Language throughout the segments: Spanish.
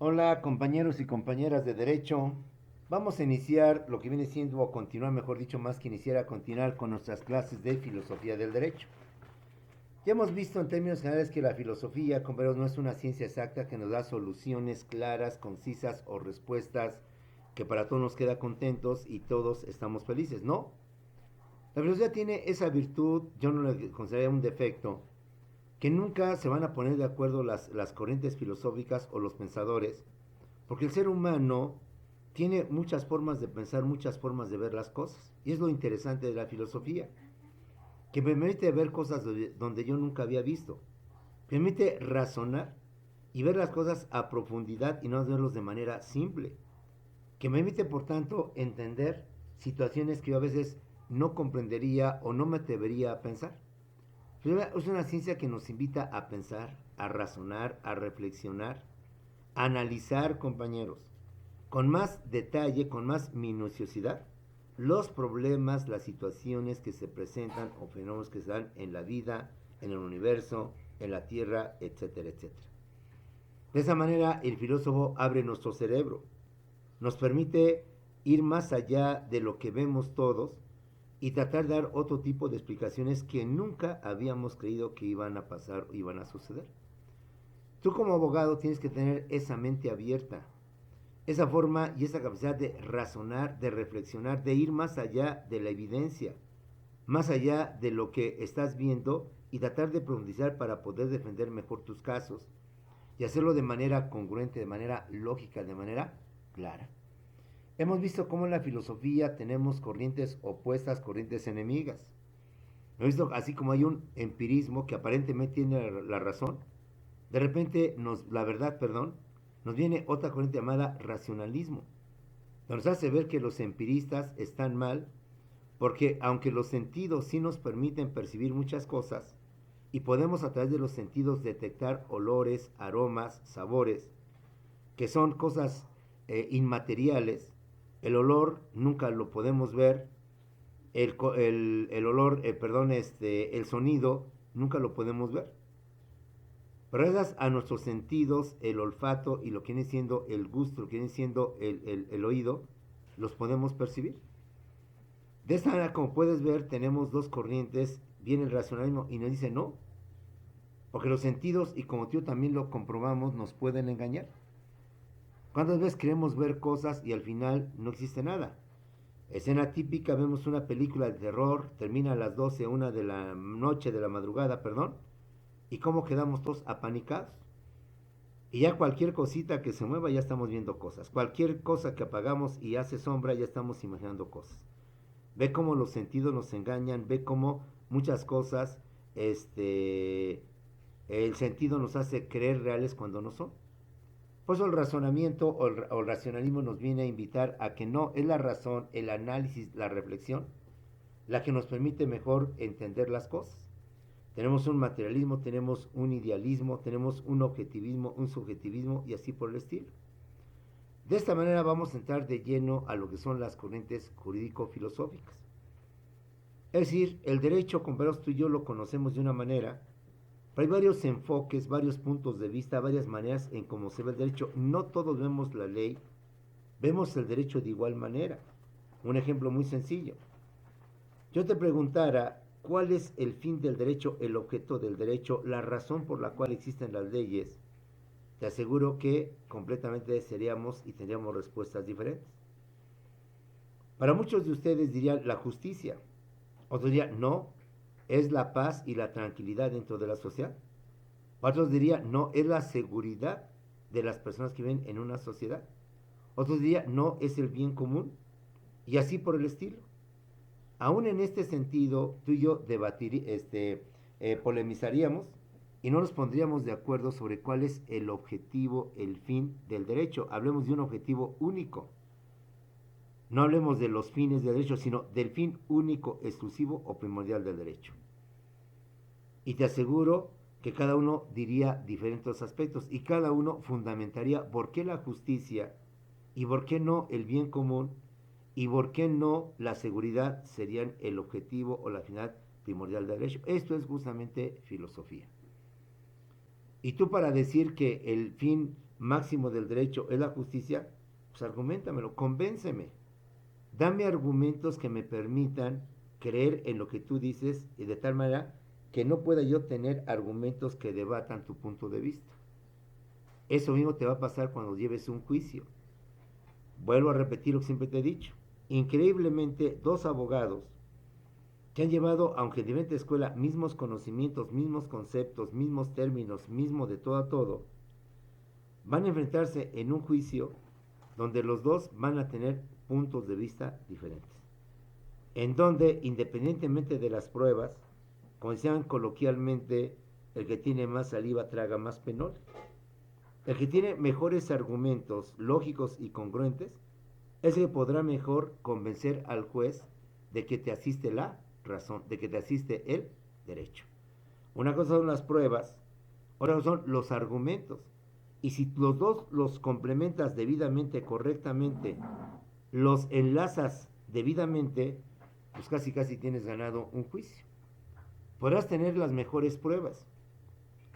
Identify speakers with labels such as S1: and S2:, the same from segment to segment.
S1: Hola compañeros y compañeras de Derecho. Vamos a iniciar lo que viene siendo, o continuar, mejor dicho, más que iniciar, a continuar con nuestras clases de filosofía del derecho. Ya hemos visto en términos generales que la filosofía, compañeros, no es una ciencia exacta que nos da soluciones claras, concisas o respuestas que para todos nos queda contentos y todos estamos felices. No. La filosofía tiene esa virtud, yo no la consideraría un defecto, que nunca se van a poner de acuerdo las corrientes filosóficas o los pensadores, porque el ser humano tiene muchas formas de pensar, muchas formas de ver las cosas. Y es lo interesante de la filosofía, que me permite ver cosas donde yo nunca había visto. Permite razonar y ver las cosas a profundidad y no verlos de manera simple. Que me permite, por tanto, entender situaciones que yo a veces no comprendería o no me atrevería a pensar. Es una ciencia que nos invita a pensar, a razonar, a reflexionar, a analizar, compañeros, con más detalle, con más minuciosidad, los problemas, las situaciones que se presentan o fenómenos que se dan en la vida, en el universo, en la Tierra, etcétera, etcétera. De esa manera, el filósofo abre nuestro cerebro, nos permite ir más allá de lo que vemos todos y tratar de dar otro tipo de explicaciones que nunca habíamos creído que iban a pasar o iban a suceder. Tú como abogado tienes que tener esa mente abierta, esa forma y esa capacidad de razonar, de reflexionar, de ir más allá de la evidencia, más allá de lo que estás viendo y tratar de profundizar para poder defender mejor tus casos y hacerlo de manera congruente, de manera lógica, de manera clara. Hemos visto cómo en la filosofía tenemos corrientes opuestas, corrientes enemigas. Hemos visto así como hay un empirismo que aparentemente tiene la razón, de repente la verdad, perdón, nos viene otra corriente llamada racionalismo, nos hace ver que los empiristas están mal, porque aunque los sentidos sí nos permiten percibir muchas cosas, y podemos a través de los sentidos detectar olores, aromas, sabores, que son cosas inmateriales, el olor nunca lo podemos ver, el olor, perdón, el sonido nunca lo podemos ver. Pero gracias a nuestros sentidos, el olfato y lo que viene siendo el gusto, lo que viene siendo el oído, los podemos percibir. De esta manera, como puedes ver, tenemos dos corrientes. Viene el racionalismo y nos dice no, porque los sentidos, y como tú también lo comprobamos, nos pueden engañar. ¿Cuántas veces queremos ver cosas y al final no existe nada? Escena típica, vemos una película de terror, termina a las 12, 1 de la noche, de la madrugada, perdón, y cómo quedamos todos apanicados. Y ya cualquier cosita que se mueva ya estamos viendo cosas. Cualquier cosa que apagamos y hace sombra ya estamos imaginando cosas. Ve cómo los sentidos nos engañan, ve cómo muchas cosas, el sentido nos hace creer reales cuando no son. Por eso el razonamiento o el racionalismo nos viene a invitar a que no es la razón, el análisis, la reflexión, la que nos permite mejor entender las cosas. Tenemos un materialismo, tenemos un idealismo, tenemos un objetivismo, un subjetivismo y así por el estilo. De esta manera vamos a entrar de lleno a lo que son las corrientes jurídico-filosóficas. Es decir, el derecho, compañeros, tú y yo lo conocemos de una manera, pero hay varios enfoques, varios puntos de vista, varias maneras en cómo se ve el derecho. No todos vemos la ley, vemos el derecho de igual manera. Un ejemplo muy sencillo. Yo te preguntara, ¿cuál es el fin del derecho, el objeto del derecho, la razón por la cual existen las leyes? Te aseguro que completamente seríamos y tendríamos respuestas diferentes. Para muchos de ustedes dirían la justicia, otros dirían no, es la paz y la tranquilidad dentro de la sociedad. Otros dirían no, es la seguridad de las personas que viven en una sociedad. Otros dirían no, es el bien común. Y así por el estilo. Aún en este sentido, tú y yo polemizaríamos y no nos pondríamos de acuerdo sobre cuál es el objetivo, el fin del derecho. Hablemos de un objetivo único. No hablemos de los fines del derecho, sino del fin único, exclusivo o primordial del derecho. Y te aseguro que cada uno diría diferentes aspectos y cada uno fundamentaría por qué la justicia y por qué no el bien común y por qué no la seguridad serían el objetivo o la finalidad primordial del derecho. Esto es justamente filosofía. Y tú para decir que el fin máximo del derecho es la justicia, pues argumentamelo, convénceme. Dame argumentos que me permitan creer en lo que tú dices y de tal manera que no pueda yo tener argumentos que debatan tu punto de vista. Eso mismo te va a pasar cuando lleves un juicio. Vuelvo a repetir lo que siempre te he dicho. Increíblemente, dos abogados que han llevado, aunque en diferente escuela, mismos conocimientos, mismos conceptos, mismos términos, mismo de todo a todo, van a enfrentarse en un juicio donde los dos van a tener puntos de vista diferentes. En donde, independientemente de las pruebas, como decían coloquialmente, el que tiene más saliva traga más penol. El que tiene mejores argumentos lógicos y congruentes es el que podrá mejor convencer al juez de que te asiste la razón, de que te asiste el derecho. Una cosa son las pruebas, otra cosa son los argumentos. Y si los dos los complementas debidamente, correctamente, los enlazas debidamente, pues casi casi tienes ganado un juicio. Podrás tener las mejores pruebas,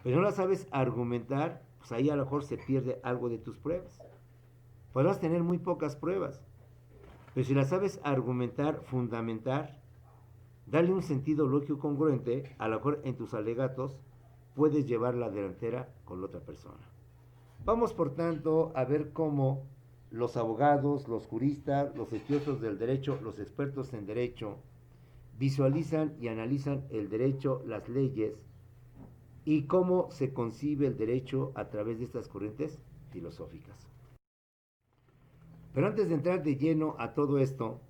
S1: pero no las sabes argumentar, pues ahí a lo mejor se pierde algo de tus pruebas. Podrás tener muy pocas pruebas, pero si las sabes argumentar, fundamentar, darle un sentido lógico congruente, a lo mejor en tus alegatos puedes llevar la delantera con la otra persona. Vamos por tanto a ver cómo los abogados, los juristas, los estudiosos del derecho, los expertos en derecho, visualizan y analizan el derecho, las leyes y cómo se concibe el derecho a través de estas corrientes filosóficas. Pero antes de entrar de lleno a todo esto,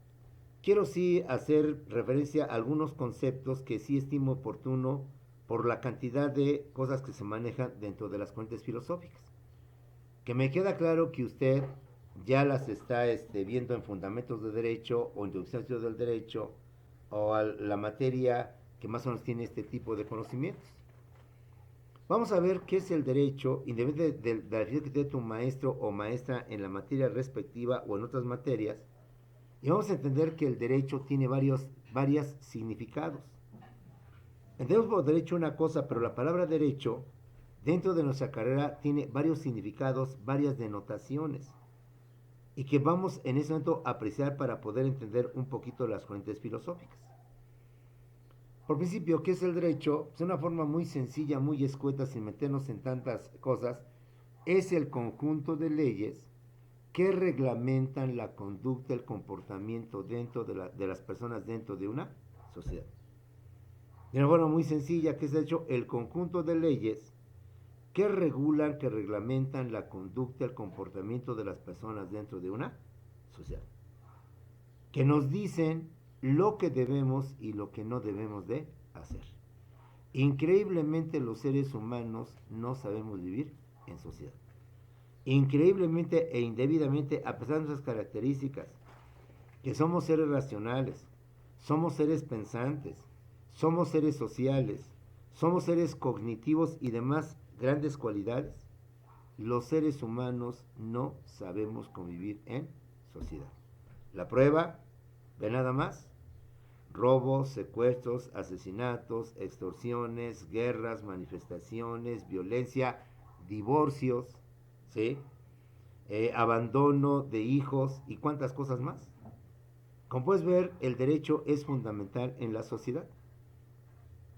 S1: quiero sí hacer referencia a algunos conceptos que sí estimo oportuno por la cantidad de cosas que se manejan dentro de las corrientes filosóficas. Que me queda claro que usted ya las está viendo en fundamentos de derecho o introducción del derecho o a la materia que más o menos tiene este tipo de conocimientos. Vamos a ver qué es el derecho, independientemente de la definición que tiene tu maestro o maestra en la materia respectiva o en otras materias, y vamos a entender que el derecho tiene varios significados. Entendemos por derecho una cosa, pero la palabra derecho dentro de nuestra carrera tiene varios significados, varias denotaciones, y que vamos en ese momento a apreciar para poder entender un poquito las corrientes filosóficas. Por principio, ¿qué es el derecho? Es una forma muy sencilla, muy escueta, sin meternos en tantas cosas. Es el conjunto de leyes que reglamentan la conducta, el comportamiento dentro de las personas dentro de una sociedad. De una forma muy sencilla, ¿qué es de hecho? El conjunto de leyes que regulan, que reglamentan la conducta, el comportamiento de las personas dentro de una sociedad. Que nos dicen lo que debemos y lo que no debemos de hacer. Increíblemente los seres humanos no sabemos vivir en sociedad. Increíblemente e indebidamente, a pesar de nuestras características, que somos seres racionales, somos seres pensantes, somos seres sociales, somos seres cognitivos y demás grandes cualidades, los seres humanos no sabemos convivir en sociedad. La prueba de nada más: robos, secuestros, asesinatos, extorsiones, guerras, manifestaciones, violencia, divorcios, ¿sí? Abandono de hijos y cuántas cosas más. Como puedes ver, el derecho es fundamental en la sociedad.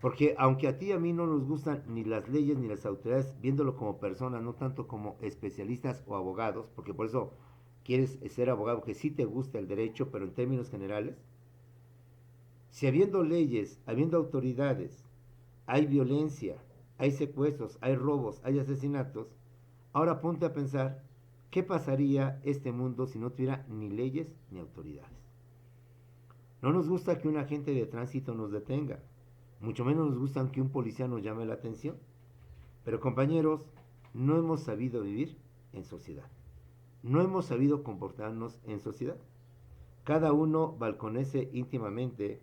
S1: Porque aunque a ti y a mí no nos gustan ni las leyes ni las autoridades, viéndolo como personas, no tanto como especialistas o abogados, porque por eso quieres ser abogado, que sí te gusta el derecho, pero en términos generales, si habiendo leyes, habiendo autoridades, hay violencia, hay secuestros, hay robos, hay asesinatos, ahora ponte a pensar, ¿qué pasaría este mundo si no tuviera ni leyes ni autoridades? No nos gusta que un agente de tránsito nos detenga, mucho menos nos gusta que un policía nos llame la atención. Pero compañeros, no hemos sabido vivir en sociedad. No hemos sabido comportarnos en sociedad. Cada uno balconece íntimamente.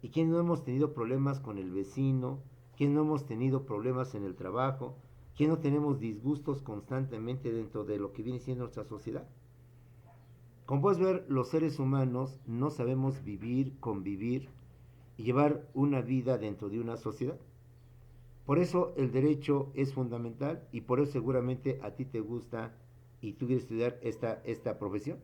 S1: ¿Y quién no hemos tenido problemas con el vecino? ¿Quién no hemos tenido problemas en el trabajo? ¿Quién no tenemos disgustos constantemente dentro de lo que viene siendo nuestra sociedad? Como puedes ver, los seres humanos no sabemos vivir, convivir y llevar una vida dentro de una sociedad. Por eso el derecho es fundamental y por eso seguramente a ti te gusta y tú quieres estudiar esta profesión.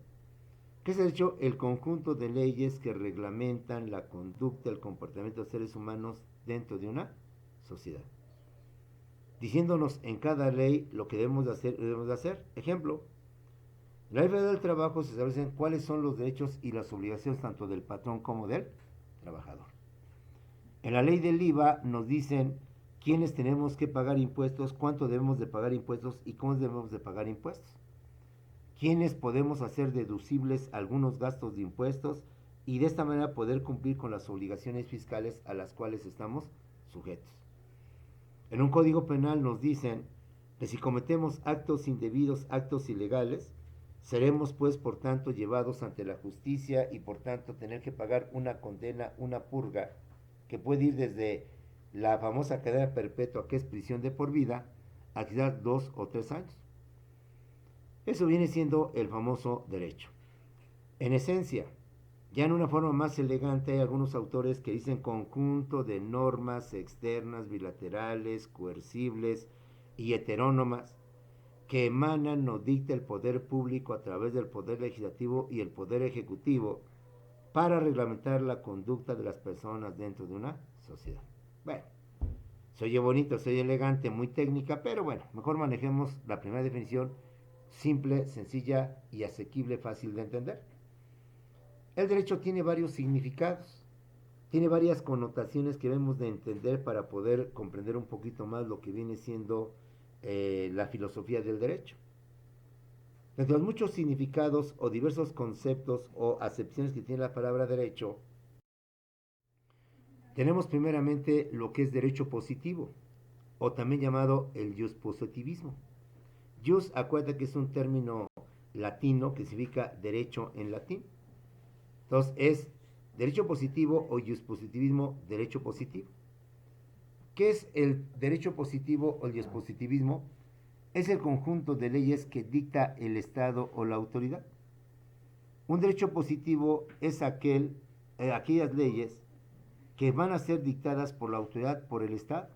S1: ¿Qué es el derecho? El conjunto de leyes que reglamentan la conducta, el comportamiento de seres humanos dentro de una sociedad, diciéndonos en cada ley lo que debemos de hacer y debemos de hacer. Ejemplo, en la ley federal del trabajo se establecen cuáles son los derechos y las obligaciones tanto del patrón como del trabajador. En la ley del IVA nos dicen quiénes tenemos que pagar impuestos, cuánto debemos de pagar impuestos y cómo debemos de pagar impuestos. Quiénes podemos hacer deducibles algunos gastos de impuestos y de esta manera poder cumplir con las obligaciones fiscales a las cuales estamos sujetos. En un código penal nos dicen que si cometemos actos indebidos, actos ilegales, seremos pues por tanto llevados ante la justicia y por tanto tener que pagar una condena, una purga, que puede ir desde la famosa cadena perpetua, que es prisión de por vida, a quizás 2 o 3 años. Eso viene siendo el famoso derecho. En esencia, ya en una forma más elegante, hay algunos autores que dicen conjunto de normas externas, bilaterales, coercibles y heterónomas que emanan o dicta el poder público a través del poder legislativo y el poder ejecutivo para reglamentar la conducta de las personas dentro de una sociedad. Bueno, se oye bonito, se oye elegante, muy técnica, pero bueno, mejor manejemos la primera definición, simple, sencilla y asequible, fácil de entender. El derecho tiene varios significados, tiene varias connotaciones que debemos de entender para poder comprender un poquito más lo que viene siendo la filosofía del derecho. Entre los muchos significados o diversos conceptos o acepciones que tiene la palabra derecho, tenemos primeramente lo que es derecho positivo, o también llamado el jus-positivismo. Jus, acuérdate que es un término latino que significa derecho en latín. Entonces es derecho positivo o jus-positivismo, derecho positivo. ¿Qué es el derecho positivo o el jus-positivismo? Es el conjunto de leyes que dicta el Estado o la autoridad. Un derecho positivo es aquellas leyes que van a ser dictadas por la autoridad, por el Estado,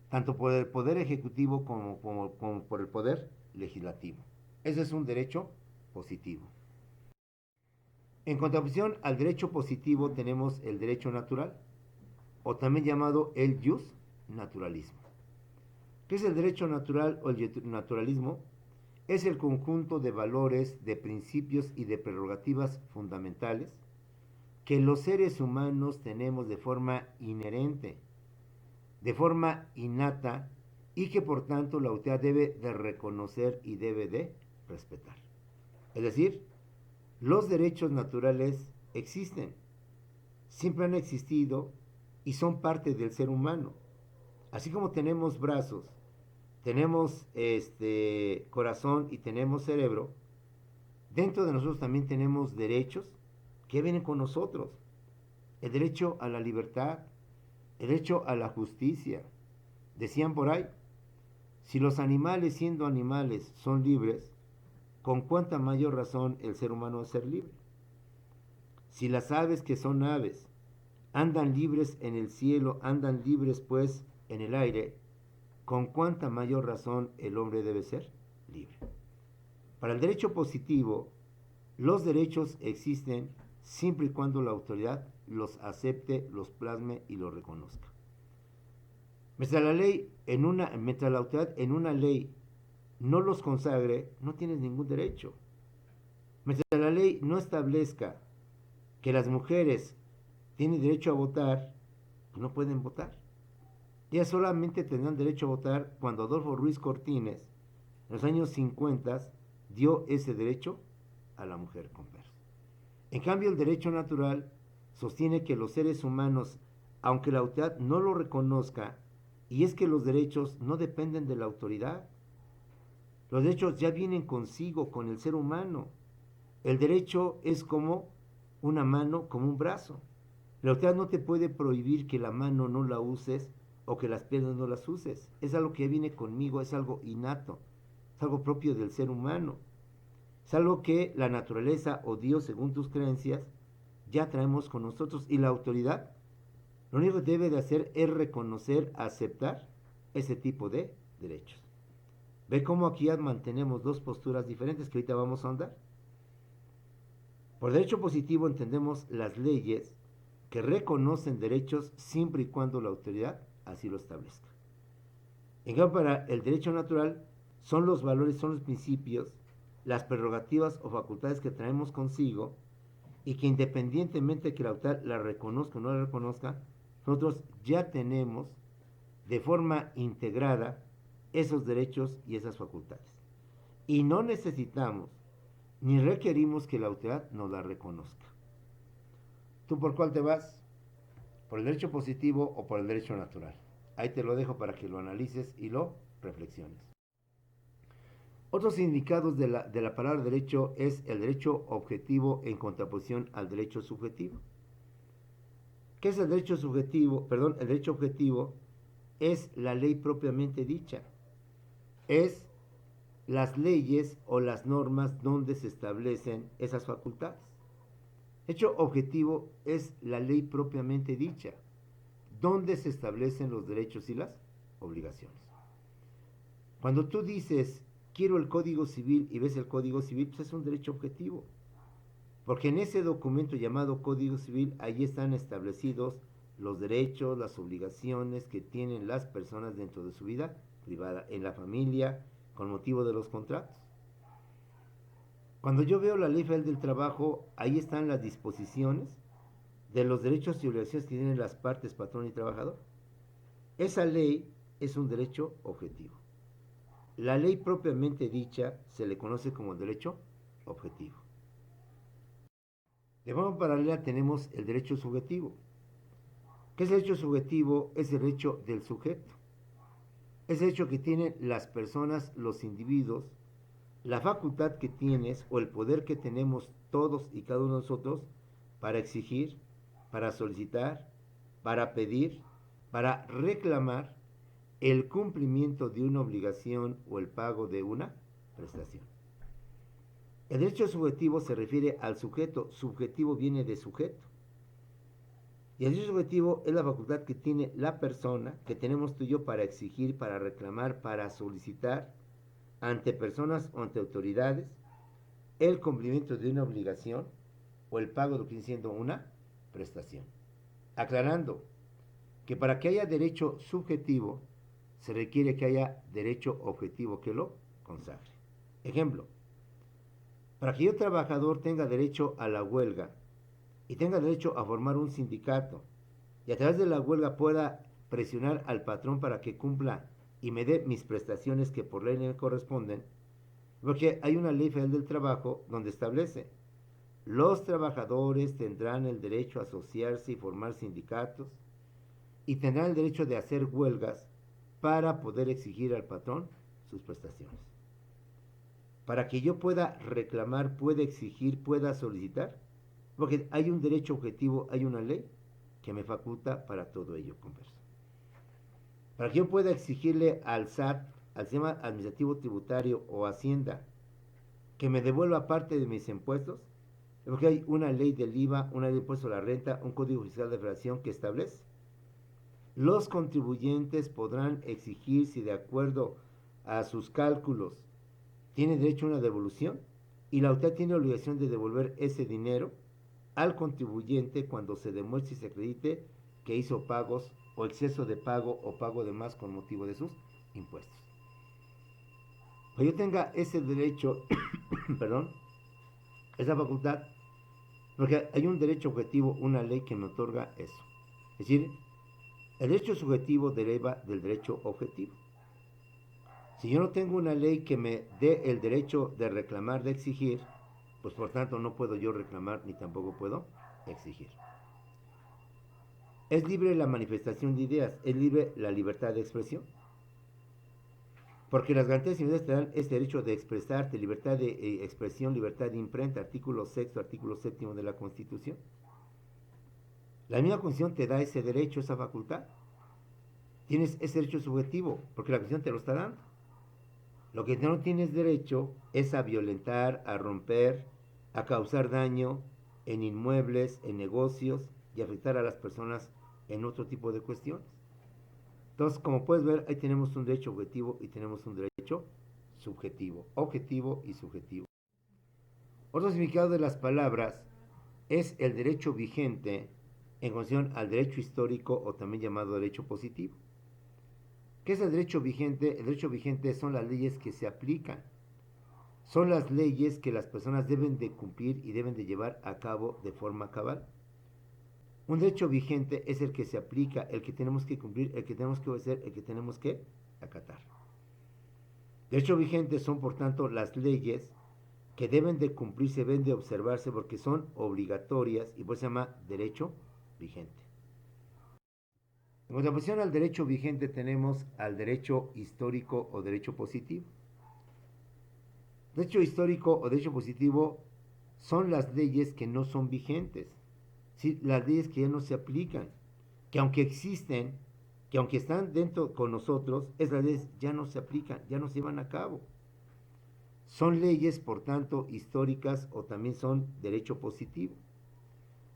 S1: tanto por el poder ejecutivo como por el poder legislativo. Ese es un derecho positivo. En contraposición al derecho positivo tenemos el derecho natural, o también llamado el jus naturalismo. ¿Qué es el derecho natural o el naturalismo? Es el conjunto de valores, de principios y de prerrogativas fundamentales que los seres humanos tenemos de forma inherente, de forma innata, y que por tanto la autoridad debe de reconocer y debe de respetar. Es decir, los derechos naturales existen, siempre han existido y son parte del ser humano. Así como tenemos brazos, tenemos corazón y tenemos cerebro, dentro de nosotros también tenemos derechos que vienen con nosotros. El derecho a la libertad, el derecho a la justicia. Decían por ahí, si los animales siendo animales son libres, con cuánta mayor razón el ser humano va a ser libre. Si las aves que son aves andan libres en el cielo, andan libres pues en el aire, con cuánta mayor razón el hombre debe ser libre. Para el derecho positivo, los derechos existen siempre y cuando la autoridad los acepte, los plasme y los reconozca. Mientras la autoridad en una ley no los consagre, no tienes ningún derecho. Mientras la ley no establezca que las mujeres tienen derecho a votar, pues no pueden votar. Ellas solamente tendrán derecho a votar cuando Adolfo Ruiz Cortines, en los años 50, dio ese derecho a la mujer con perros. En cambio, el derecho natural sostiene que los seres humanos, aunque la autoridad no lo reconozca, y es que los derechos no dependen de la autoridad. Los derechos ya vienen consigo, con el ser humano. El derecho es como una mano, como un brazo. La autoridad no te puede prohibir que la mano no la uses o que las piernas no las uses. Es algo que viene conmigo, es algo innato, es algo propio del ser humano. Es algo que la naturaleza o Dios, según tus creencias, ya traemos con nosotros. Y la autoridad, lo único que debe de hacer es reconocer, aceptar ese tipo de derechos. Ve cómo aquí ya mantenemos dos posturas diferentes que ahorita vamos a ahondar. Por derecho positivo entendemos las leyes que reconocen derechos siempre y cuando la autoridad así lo establezca. En cambio, para el derecho natural son los valores, son los principios, las prerrogativas o facultades que traemos consigo y que independientemente de que la autoridad la reconozca o no la reconozca, nosotros ya tenemos de forma integrada esos derechos y esas facultades. Y no necesitamos ni requerimos que la autoridad nos la reconozca. ¿Tú por cuál te vas? ¿Por el derecho positivo o por el derecho natural? Ahí te lo dejo para que lo analices y lo reflexiones. Otros significados de la palabra derecho es el derecho objetivo en contraposición al derecho subjetivo. ¿Qué es el derecho subjetivo? Perdón, el derecho objetivo es la ley propiamente dicha. Es las leyes o las normas donde se establecen esas facultades. Hecho objetivo es la ley propiamente dicha, donde se establecen los derechos y las obligaciones. Cuando tú dices, quiero el Código Civil y ves el Código Civil, pues es un derecho objetivo. Porque en ese documento llamado Código Civil, ahí están establecidos los derechos, las obligaciones que tienen las personas dentro de su vida privada, en la familia, con motivo de los contratos. Cuando yo veo la Ley Federal del Trabajo, ahí están las disposiciones de los derechos y obligaciones que tienen las partes patrón y trabajador. Esa ley es un derecho objetivo. La ley propiamente dicha se le conoce como derecho objetivo. De forma paralela tenemos el derecho subjetivo. ¿Qué es el derecho subjetivo? Es el derecho del sujeto. Es el derecho que tienen las personas, los individuos, la facultad que tienes o el poder que tenemos todos y cada uno de nosotros para exigir, para solicitar, para pedir, para reclamar el cumplimiento de una obligación o el pago de una prestación. El derecho subjetivo se refiere al sujeto, subjetivo viene de sujeto. Y el derecho subjetivo es la facultad que tiene la persona, que tenemos tú y yo para exigir, para reclamar, para solicitar ante personas o ante autoridades el cumplimiento de una obligación o el pago de lo que viene siendo una prestación. Aclarando que para que haya derecho subjetivo se requiere que haya derecho objetivo que lo consagre. Ejemplo, para que yo trabajador tenga derecho a la huelga y tenga derecho a formar un sindicato y a través de la huelga pueda presionar al patrón para que cumpla y me dé mis prestaciones que por ley me corresponden, porque hay una ley federal del trabajo donde establece los trabajadores tendrán el derecho a asociarse y formar sindicatos y tendrán el derecho de hacer huelgas para poder exigir al patrón sus prestaciones. Para que yo pueda reclamar, pueda exigir, pueda solicitar, porque hay un derecho objetivo, hay una ley que me faculta para todo ello, converso. Para que yo pueda exigirle al SAT, al sistema administrativo tributario o Hacienda, que me devuelva parte de mis impuestos, porque hay una ley del IVA, una ley de impuesto a la renta, un código fiscal de federación que establece. Los contribuyentes podrán exigir si de acuerdo a sus cálculos tiene derecho a una devolución y la autoridad tiene obligación de devolver ese dinero al contribuyente cuando se demuestre y se acredite que hizo pagos o exceso de pago o pago de más con motivo de sus impuestos. Cuando yo tenga ese derecho, perdón, esa facultad, porque hay un derecho objetivo, una ley que me otorga eso. Es decir, el derecho subjetivo deriva del derecho objetivo. Si yo no tengo una ley que me dé el derecho de reclamar, de exigir, pues por tanto no puedo yo reclamar ni tampoco puedo exigir. Es libre la manifestación de ideas, es libre la libertad de expresión. Porque las garantías individuales te dan este derecho de expresarte, libertad de expresión, libertad de imprenta, artículo 6, artículo 7 de la Constitución. La misma Constitución te da ese derecho, esa facultad. Tienes ese derecho subjetivo, porque la Constitución te lo está dando. Lo que no tienes derecho es a violentar, a romper, a causar daño en inmuebles, en negocios y afectar a las personas en otro tipo de cuestiones. Entonces, como puedes ver, ahí tenemos un derecho objetivo y tenemos un derecho subjetivo, objetivo y subjetivo. Otro significado de las palabras es el derecho vigente en función al derecho histórico o también llamado derecho positivo. ¿Qué es el derecho vigente? El derecho vigente son las leyes que se aplican. Son las leyes que las personas deben de cumplir y deben de llevar a cabo de forma cabal. Un derecho vigente es el que se aplica, el que tenemos que cumplir, el que tenemos que obedecer, el que tenemos que acatar. Derecho vigente son, por tanto, las leyes que deben de cumplirse, deben de observarse porque son obligatorias y por eso se llama derecho vigente. En contraposición al derecho vigente tenemos al derecho histórico o derecho positivo. Derecho histórico o derecho positivo son las leyes que no son vigentes, ¿sí? Las leyes que ya no se aplican, que aunque existen, que aunque están dentro con nosotros, esas leyes ya no se aplican, ya no se llevan a cabo. Son leyes, por tanto, históricas o también son derecho positivo.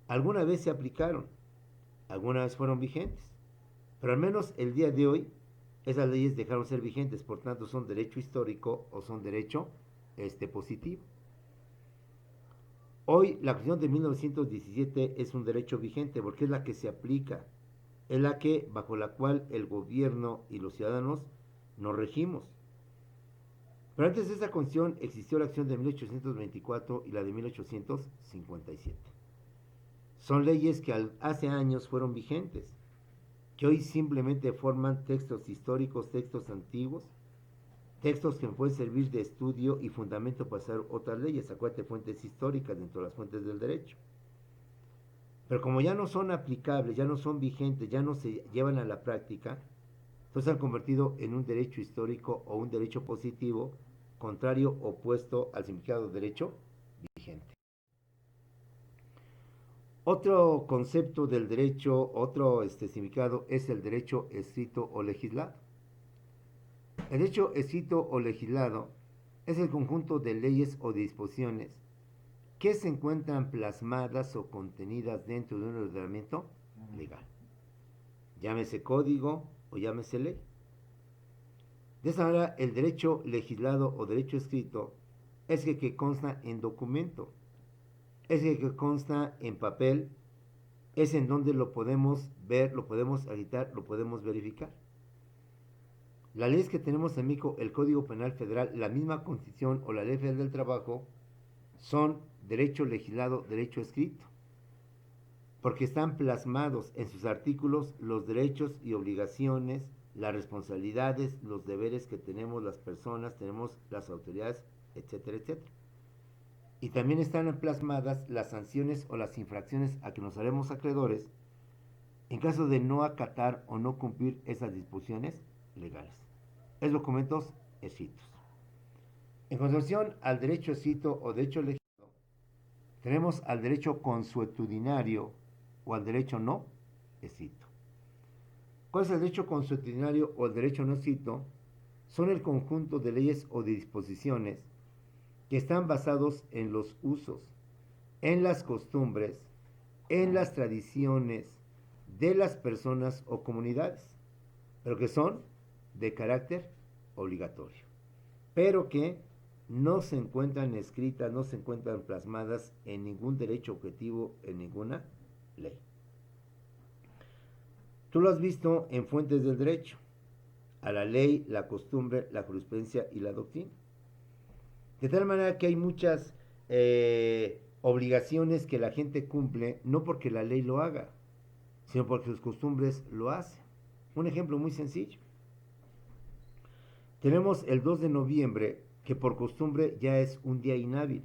S1: Alguna vez se aplicaron, alguna vez fueron vigentes, pero al menos el día de hoy esas leyes dejaron de ser vigentes, por tanto son derecho histórico o son derecho positivo. Hoy la Constitución de 1917 es un derecho vigente porque es la que se aplica, es la que bajo la cual el gobierno y los ciudadanos nos regimos. Pero antes de esa Constitución existió la acción de 1824 y la de 1857. Son leyes que hace años fueron vigentes, que hoy simplemente forman textos históricos, textos antiguos, textos que pueden servir de estudio y fundamento para hacer otras leyes. Acuérdate, fuentes históricas dentro de las fuentes del derecho. Pero como ya no son aplicables, ya no son vigentes, ya no se llevan a la práctica, entonces se han convertido en un derecho histórico o un derecho positivo contrario, opuesto al significado de derecho vigente. Otro concepto del derecho, otro significado es el derecho escrito o legislado. El derecho escrito o legislado es el conjunto de leyes o disposiciones que se encuentran plasmadas o contenidas dentro de un ordenamiento legal. Llámese código o llámese ley. De esa manera, el derecho legislado o derecho escrito es el que consta en documento, es el que consta en papel, es en donde lo podemos ver, lo podemos editar, lo podemos verificar. Las leyes que tenemos en México, el Código Penal Federal, la misma Constitución o la Ley Federal del Trabajo, son derecho legislado, derecho escrito, porque están plasmados en sus artículos los derechos y obligaciones, las responsabilidades, los deberes que tenemos las personas, tenemos las autoridades, etcétera, etcétera. Y también están plasmadas las sanciones o las infracciones a que nos haremos acreedores en caso de no acatar o no cumplir esas disposiciones legales. Es documentos escritos. En contraposición al derecho escrito o derecho legislado, tenemos al derecho consuetudinario o al derecho no escrito. ¿Cuál es el derecho consuetudinario o el derecho no escrito? Son el conjunto de leyes o de disposiciones que están basados en los usos, en las costumbres, en las tradiciones de las personas o comunidades, pero que son de carácter obligatorio, pero que no se encuentran escritas, no se encuentran plasmadas en ningún derecho objetivo, en ninguna ley. Tú lo has visto en fuentes del derecho, a la ley, la costumbre, la jurisprudencia y la doctrina. De tal manera que hay muchas obligaciones que la gente cumple, no porque la ley lo haga, sino porque sus costumbres lo hacen. Un ejemplo muy sencillo. Tenemos el 2 de noviembre, que por costumbre ya es un día inhábil,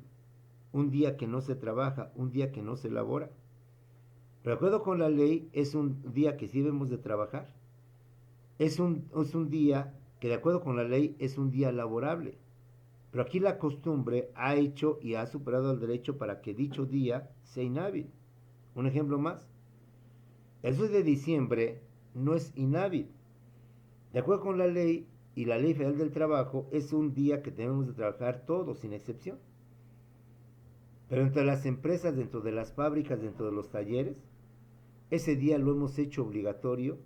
S1: un día que no se trabaja, un día que no se elabora. Pero de acuerdo con la ley, es un día que sí debemos de trabajar. Es un día que de acuerdo con la ley es un día laborable. Pero aquí la costumbre ha hecho y ha superado el derecho para que dicho día sea inhábil. Un ejemplo más. El 2 de diciembre no es inhábil. De acuerdo con la ley y la Ley Federal del Trabajo, es un día que tenemos de trabajar todos, sin excepción. Pero entre las empresas, dentro de las fábricas, dentro de los talleres, ese día lo hemos hecho obligatorio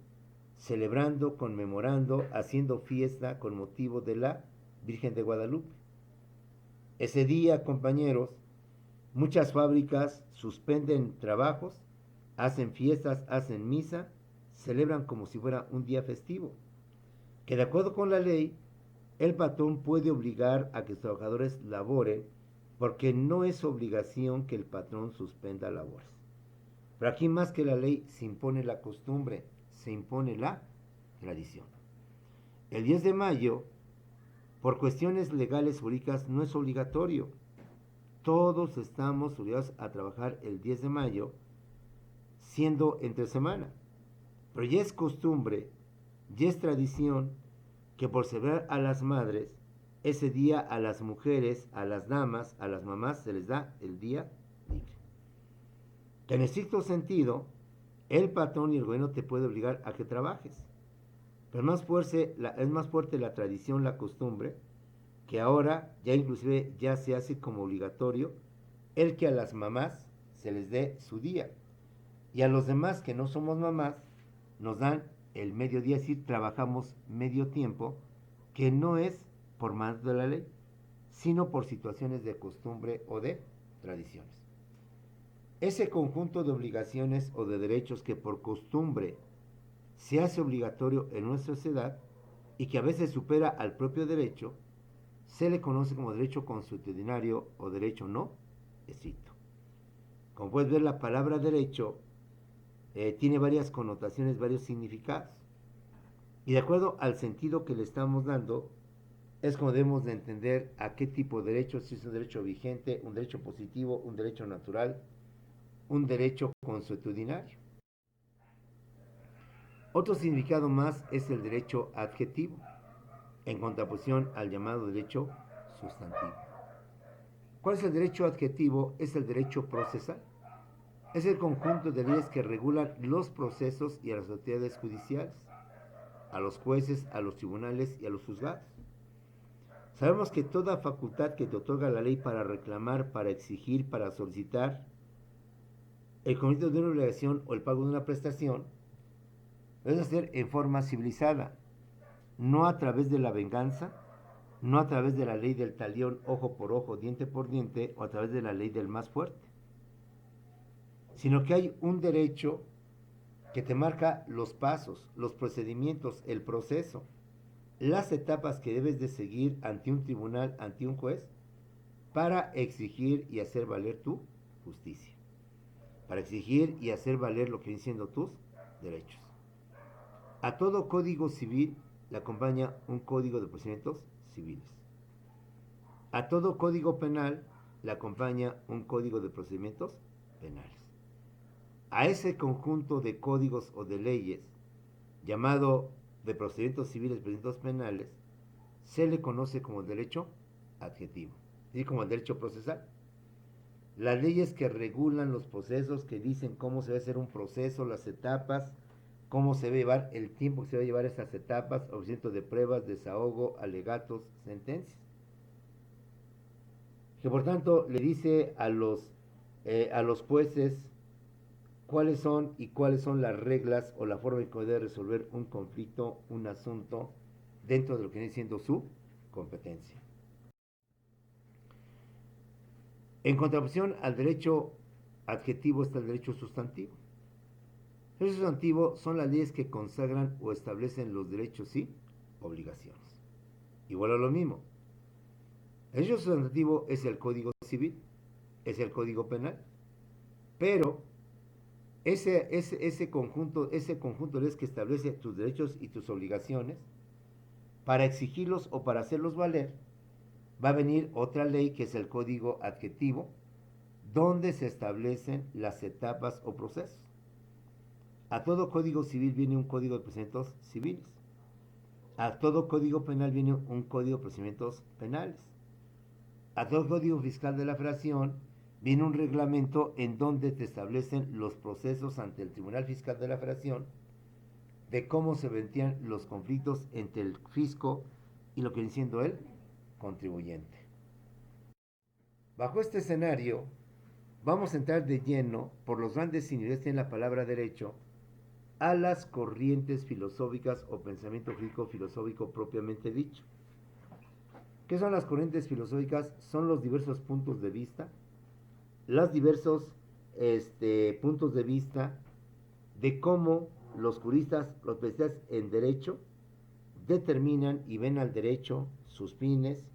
S1: celebrando, conmemorando, haciendo fiesta con motivo de la Virgen de Guadalupe. Ese día, compañeros, muchas fábricas suspenden trabajos, hacen fiestas, hacen misa, celebran como si fuera un día festivo. Que de acuerdo con la ley, el patrón puede obligar a que los trabajadores laboren porque no es obligación que el patrón suspenda labores. Pero aquí más que la ley se impone la costumbre, se impone la tradición. El 10 de mayo, por cuestiones legales jurídicas, no es obligatorio. Todos estamos obligados a trabajar el 10 de mayo, siendo entre semana. Pero ya es costumbre, ya es tradición, que por celebrar a las madres, ese día a las mujeres, a las damas, a las mamás se les da el día libre. Que en estricto sentido, el patrón y el gobierno te puede obligar a que trabajes. Pero es más fuerte la tradición, la costumbre, que ahora ya inclusive ya se hace como obligatorio el que a las mamás se les dé su día. Y a los demás que no somos mamás, nos dan el mediodía, es decir, trabajamos medio tiempo, que no es por mandato de la ley, sino por situaciones de costumbre o de tradiciones. Ese conjunto de obligaciones o de derechos que por costumbre se hace obligatorio en nuestra sociedad y que a veces supera al propio derecho, se le conoce como derecho consuetudinario o derecho no estricto. Como puedes ver, la palabra derecho tiene varias connotaciones, varios significados. Y de acuerdo al sentido que le estamos dando, es como debemos de entender a qué tipo de derecho, si es un derecho vigente, un derecho positivo, un derecho natural, un derecho consuetudinario. Otro significado más es el derecho adjetivo, en contraposición al llamado derecho sustantivo. ¿Cuál es el derecho adjetivo? Es el derecho procesal. Es el conjunto de leyes que regulan los procesos y a las autoridades judiciales, a los jueces, a los tribunales y a los juzgados. Sabemos que toda facultad que te otorga la ley para reclamar, para exigir, para solicitar el cumplimiento de una obligación o el pago de una prestación, debe hacer en forma civilizada, no a través de la venganza, no a través de la ley del talión, ojo por ojo, diente por diente, o a través de la ley del más fuerte, sino que hay un derecho que te marca los pasos, los procedimientos, el proceso, las etapas que debes de seguir ante un tribunal, ante un juez, para exigir y hacer valer tu justicia, para exigir y hacer valer lo que vienen siendo tus derechos. A todo código civil le acompaña un código de procedimientos civiles. A todo código penal le acompaña un código de procedimientos penales. A ese conjunto de códigos o de leyes, llamado de procedimientos civiles, procedimientos penales, se le conoce como derecho adjetivo, y como el derecho procesal. Las leyes que regulan los procesos, que dicen cómo se debe hacer un proceso, las etapas, cómo se debe llevar el tiempo que se debe llevar esas etapas, ofrecimiento de pruebas, desahogo, alegatos, sentencias. Que por tanto le dice a los jueces cuáles son las reglas o la forma en que debe resolver un conflicto, un asunto, dentro de lo que viene siendo su competencia. En contraposición al derecho adjetivo está el derecho sustantivo. El derecho sustantivo son las leyes que consagran o establecen los derechos y obligaciones. Igual a lo mismo. El derecho sustantivo es el Código Civil, es el Código Penal, pero ese conjunto de leyes que establece tus derechos y tus obligaciones, para exigirlos o para hacerlos valer, va a venir otra ley que es el Código Adjetivo, donde se establecen las etapas o procesos. A todo código civil viene un código de procedimientos civiles. A todo código penal viene un código de procedimientos penales. A todo código fiscal de la Federación viene un reglamento en donde te establecen los procesos ante el Tribunal Fiscal de la Federación de cómo se vendían los conflictos entre el fisco y lo que viene siendo el contribuyente. Bajo este escenario, vamos a entrar de lleno, por los grandes significados que tiene la palabra derecho, a las corrientes filosóficas o pensamiento jurídico filosófico propiamente dicho. ¿Qué son las corrientes filosóficas? Son los diversos puntos de vista, los diversos puntos de vista de cómo los juristas, los especialistas en derecho, determinan y ven al derecho sus fines,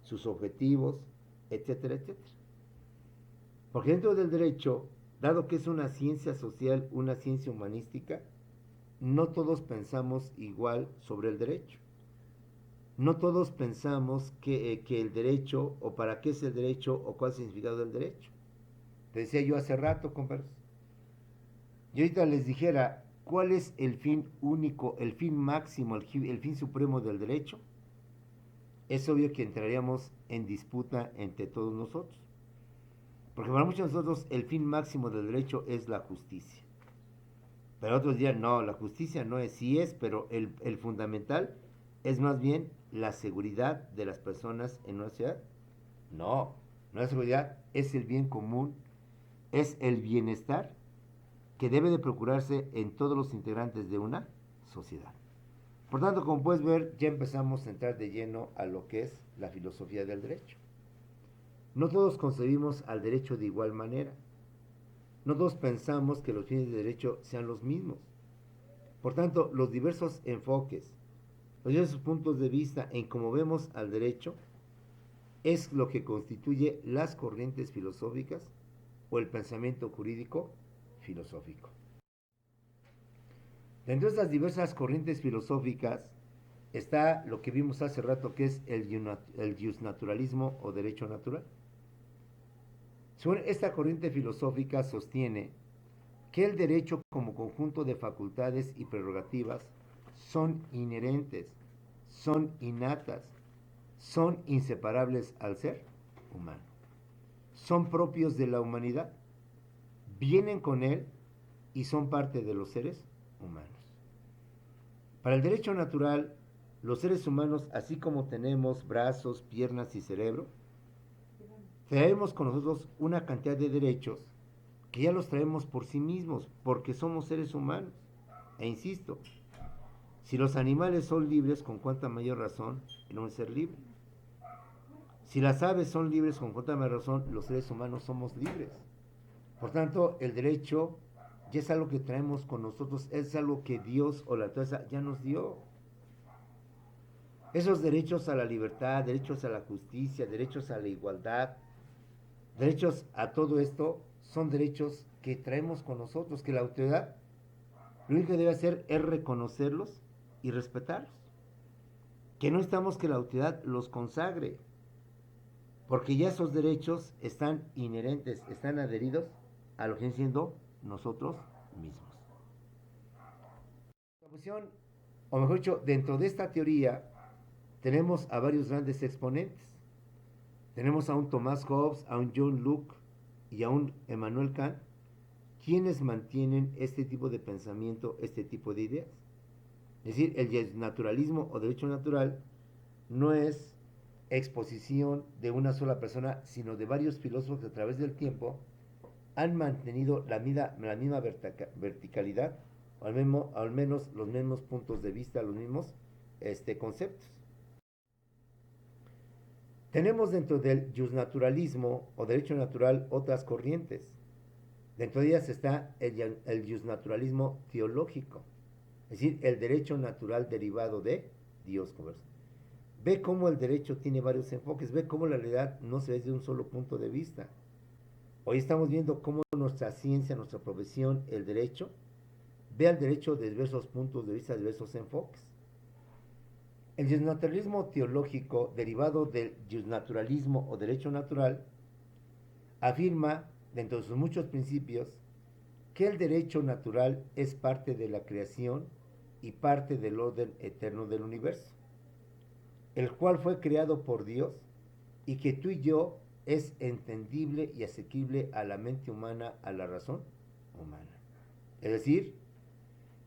S1: sus objetivos, etcétera, etcétera. Porque dentro del derecho, dado que es una ciencia social, una ciencia humanística, no todos pensamos igual sobre el derecho. No todos pensamos que el derecho, o para qué es el derecho, o cuál es el significado del derecho. Te decía yo hace rato, compadres. Y ahorita les dijera, ¿cuál es el fin único, el fin máximo, el fin supremo del derecho? Es obvio que entraríamos en disputa entre todos nosotros. Porque para muchos de nosotros el fin máximo del derecho es la justicia. Pero otros dirán, no, la justicia no es, sí es, pero el fundamental es más bien la seguridad de las personas en una ciudad. No, no es seguridad, es el bien común, es el bienestar que debe de procurarse en todos los integrantes de una sociedad. Por tanto, como puedes ver, ya empezamos a entrar de lleno a lo que es la filosofía del derecho. No todos concebimos al derecho de igual manera. No todos pensamos que los fines de derecho sean los mismos. Por tanto, los diversos enfoques, los diversos puntos de vista en cómo vemos al derecho es lo que constituye las corrientes filosóficas o el pensamiento jurídico filosófico. Dentro de estas diversas corrientes filosóficas está lo que vimos hace rato, que es el justnaturalismo o derecho natural. Esta corriente filosófica sostiene que el derecho como conjunto de facultades y prerrogativas son inherentes, son innatas, son inseparables al ser humano, son propios de la humanidad, vienen con él y son parte de los seres humanos. Para el derecho natural, los seres humanos, así como tenemos brazos, piernas y cerebro, traemos con nosotros una cantidad de derechos que ya los traemos por sí mismos, porque somos seres humanos. E insisto, si los animales son libres, con cuánta mayor razón el hombre ser libre. Si las aves son libres, con cuánta mayor razón los seres humanos somos libres. Por tanto, el derecho ya es algo que traemos con nosotros, es algo que Dios o la naturaleza ya nos dio. Esos derechos a la libertad, derechos a la justicia, derechos a la igualdad, derechos a todo esto, son derechos que traemos con nosotros, que la autoridad lo único que debe hacer es reconocerlos y respetarlos. Que no estamos que la autoridad los consagre, porque ya esos derechos están inherentes, están adheridos a lo que vienen siendo nosotros mismos. O mejor dicho, dentro de esta teoría tenemos a varios grandes exponentes. Tenemos a un Thomas Hobbes, a un John Locke y a un Emmanuel Kant, quienes mantienen este tipo de pensamiento, este tipo de ideas. Es decir, el naturalismo o derecho natural no es exposición de una sola persona, sino de varios filósofos que a través del tiempo han mantenido la misma verticalidad, o al menos los mismos puntos de vista, los mismos conceptos. Tenemos dentro del justnaturalismo o derecho natural otras corrientes. Dentro de ellas está el justnaturalismo teológico, es decir, el derecho natural derivado de Dios. Ve cómo el derecho tiene varios enfoques, ve cómo la realidad no se ve desde un solo punto de vista. Hoy estamos viendo cómo nuestra ciencia, nuestra profesión, el derecho, ve al derecho de diversos puntos de vista, de diversos enfoques. El justnaturalismo teológico, derivado del justnaturalismo o derecho natural, afirma, dentro de sus muchos principios, que el derecho natural es parte de la creación y parte del orden eterno del universo, el cual fue creado por Dios y que tú y yo es entendible y asequible a la mente humana, a la razón humana. Es decir,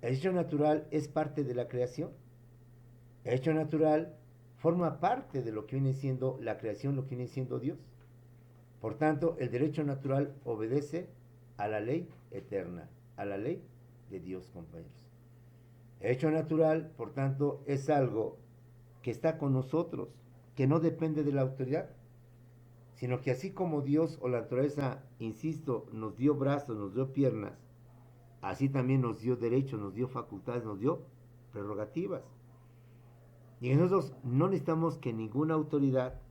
S1: el derecho natural es parte de la creación. El derecho natural forma parte de lo que viene siendo la creación, lo que viene siendo Dios. Por tanto, el derecho natural obedece a la ley eterna, a la ley de Dios, compañeros. El derecho natural, por tanto, es algo que está con nosotros, que no depende de la autoridad, sino que así como Dios o la naturaleza, insisto, nos dio brazos, nos dio piernas, así también nos dio derechos, nos dio facultades, nos dio prerrogativas. Y nosotros no necesitamos que ninguna autoridad,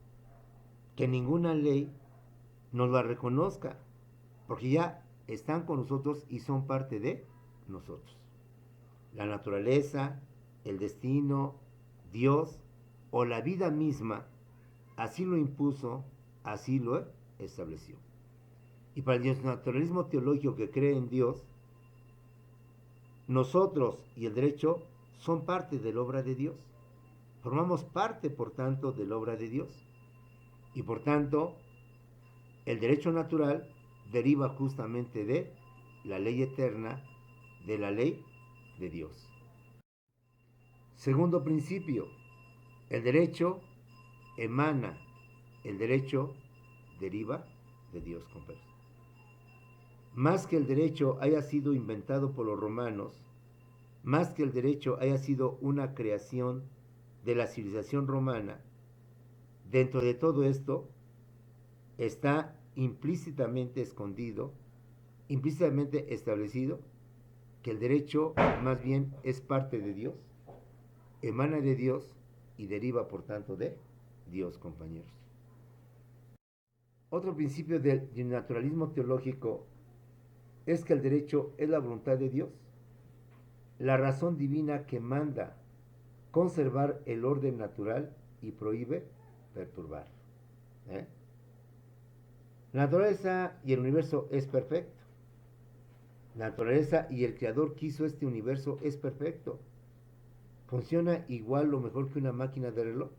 S1: que ninguna ley nos la reconozca, porque ya están con nosotros y son parte de nosotros. La naturaleza, el destino, Dios o la vida misma así lo impuso, así lo estableció. Y para el naturalismo teológico que cree en Dios, nosotros y el derecho son parte de la obra de Dios. Formamos parte, por tanto, de la obra de Dios. Y por tanto, el derecho natural deriva justamente de la ley eterna, de la ley de Dios. Segundo principio, el derecho emana, el derecho deriva de Dios, compadre. Más que el derecho haya sido inventado por los romanos, más que el derecho haya sido una creación de la civilización romana, dentro de todo esto está implícitamente escondido, implícitamente establecido, que el derecho más bien es parte de Dios, emana de Dios y deriva por tanto de Dios, compañeros. Otro principio del naturalismo teológico es que el derecho es la voluntad de Dios, la razón divina que manda conservar el orden natural y prohíbe perturbar. ¿Eh? La naturaleza y el universo es perfecto. La naturaleza y el creador que hizo este universo es perfecto. Funciona igual o mejor que una máquina de reloj.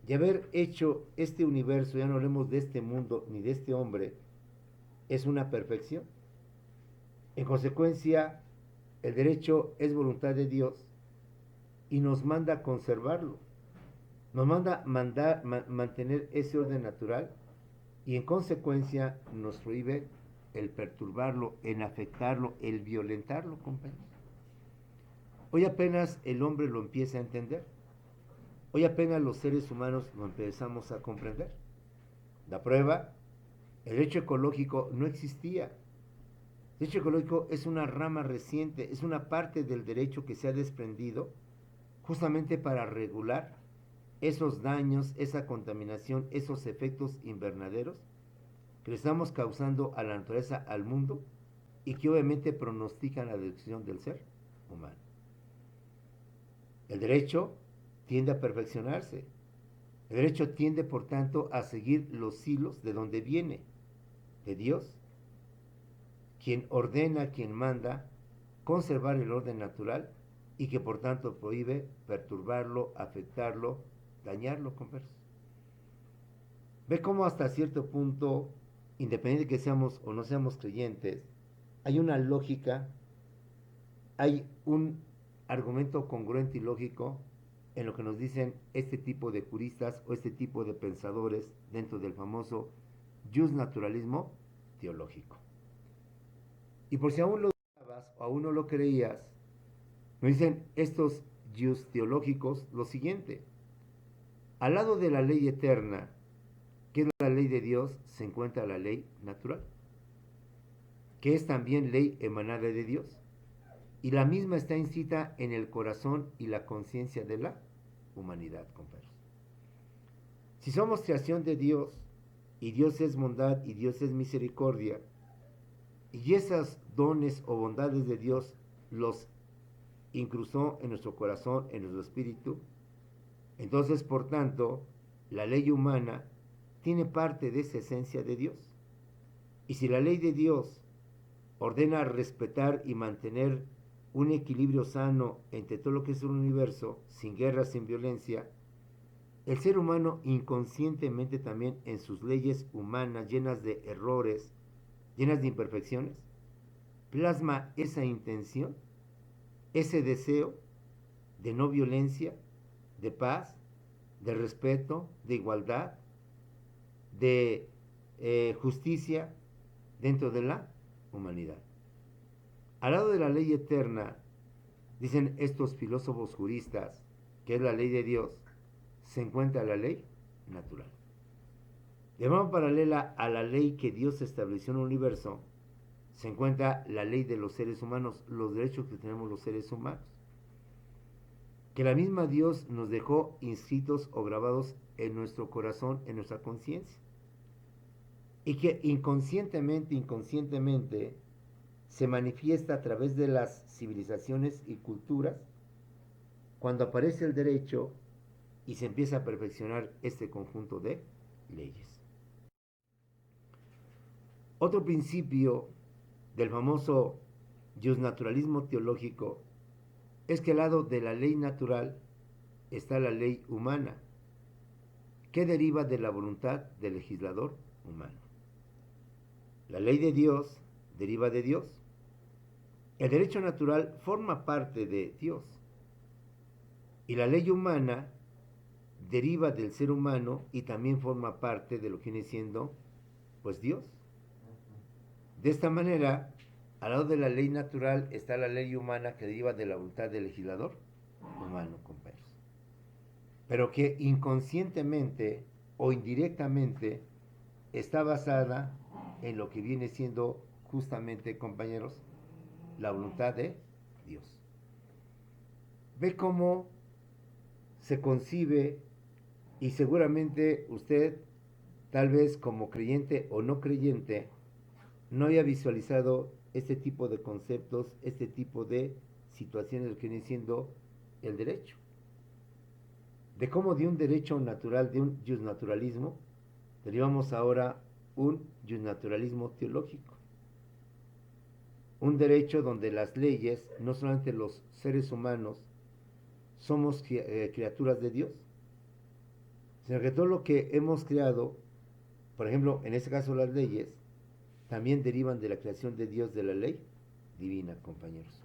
S1: De haber hecho este universo, ya no hablemos de este mundo ni de este hombre, es una perfección. En consecuencia, el derecho es voluntad de Dios y nos manda conservarlo. Nos manda mantener ese orden natural y en consecuencia nos prohíbe el perturbarlo, el afectarlo, el violentarlo, compañeros. Hoy apenas el hombre lo empieza a entender. Hoy apenas los seres humanos lo empezamos a comprender. La prueba, el derecho ecológico no existía. El derecho ecológico es una rama reciente, es una parte del derecho que se ha desprendido justamente para regular esos daños, esa contaminación, esos efectos invernaderos que le estamos causando a la naturaleza, al mundo, y que obviamente pronostican la destrucción del ser humano. El derecho tiende a perfeccionarse. El derecho tiende, por tanto, a seguir los hilos de donde viene, de Dios, quien ordena, quien manda conservar el orden natural y que por tanto prohíbe perturbarlo, afectarlo, dañarlo, converso. Ve cómo hasta cierto punto, independiente de que seamos o no seamos creyentes, hay una lógica, hay un argumento congruente y lógico en lo que nos dicen este tipo de juristas o este tipo de pensadores dentro del famoso justnaturalismo teológico. Y por si aún lo dudabas o aún no lo creías, nos dicen estos just teológicos lo siguiente: al lado de la ley eterna, que es la ley de Dios, se encuentra la ley natural, que es también ley emanada de Dios, y la misma está inscrita en el corazón y la conciencia de la humanidad, compañeros. Si somos creación de Dios, y Dios es bondad y Dios es misericordia, y esas dones o bondades de Dios los incrustó en nuestro corazón, en nuestro espíritu, entonces, por tanto, la ley humana tiene parte de esa esencia de Dios. Y si la ley de Dios ordena respetar y mantener un equilibrio sano entre todo lo que es el universo, sin guerra, sin violencia, el ser humano inconscientemente también en sus leyes humanas, llenas de errores, llenas de imperfecciones, plasma esa intención, ese deseo de no violencia, de paz, de respeto, de igualdad, de justicia dentro de la humanidad. Al lado de la ley eterna Dicen estos filósofos juristas que es la ley de Dios, se encuentra la ley natural. De forma paralela a la ley que Dios estableció en el universo, se encuentra la ley de los seres humanos, los derechos que tenemos los seres humanos, que la misma Dios nos dejó inscritos o grabados en nuestro corazón, en nuestra conciencia, y que inconscientemente, se manifiesta a través de las civilizaciones y culturas cuando aparece el derecho y se empieza a perfeccionar este conjunto de leyes. Otro principio del famoso justnaturalismo teológico es que al lado de la ley natural está la ley humana, que deriva de la voluntad del legislador humano. La ley de Dios deriva de Dios. El derecho natural forma parte de Dios. Y la ley humana deriva del ser humano y también forma parte de lo que viene siendo, pues, Dios. De esta manera, al lado de la ley natural está la ley humana que deriva de la voluntad del legislador humano, compañeros. Pero que inconscientemente o indirectamente está basada en lo que viene siendo justamente, compañeros, la voluntad de Dios. Ve cómo se concibe, y seguramente usted, tal vez como creyente o no creyente, no había visualizado este tipo de conceptos, este tipo de situaciones que viene siendo el derecho. De cómo de un derecho natural, de un justnaturalismo, derivamos ahora un justnaturalismo teológico. Un derecho donde las leyes, no solamente los seres humanos, somos criaturas de Dios, sino que todo lo que hemos creado, por ejemplo, en este caso las leyes, también derivan de la creación de Dios, de la ley divina, compañeros.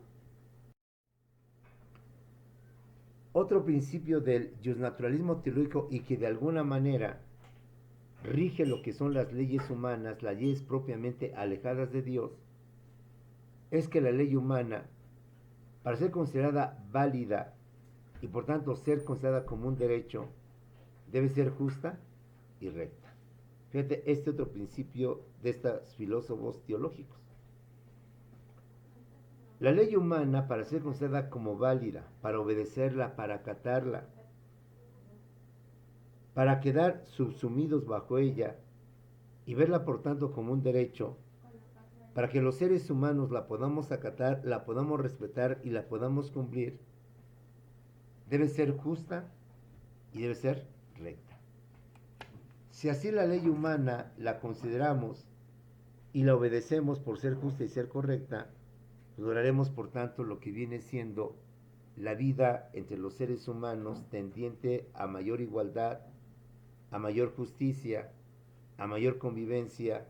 S1: Otro principio del justnaturalismo teológico y que de alguna manera rige lo que son las leyes humanas, las leyes propiamente alejadas de Dios, es que la ley humana, para ser considerada válida y por tanto ser considerada como un derecho, debe ser justa y recta. Fíjate, este otro principio de estos filósofos teológicos. La ley humana, para ser considerada como válida, para obedecerla, para acatarla, para quedar subsumidos bajo ella y verla por tanto como un derecho, para que los seres humanos la podamos acatar, la podamos respetar y la podamos cumplir, debe ser justa y debe ser recta. Si así la ley humana la consideramos y la obedecemos por ser justa y ser correcta, lograremos por tanto lo que viene siendo la vida entre los seres humanos tendiente a mayor igualdad, a mayor justicia, a mayor convivencia,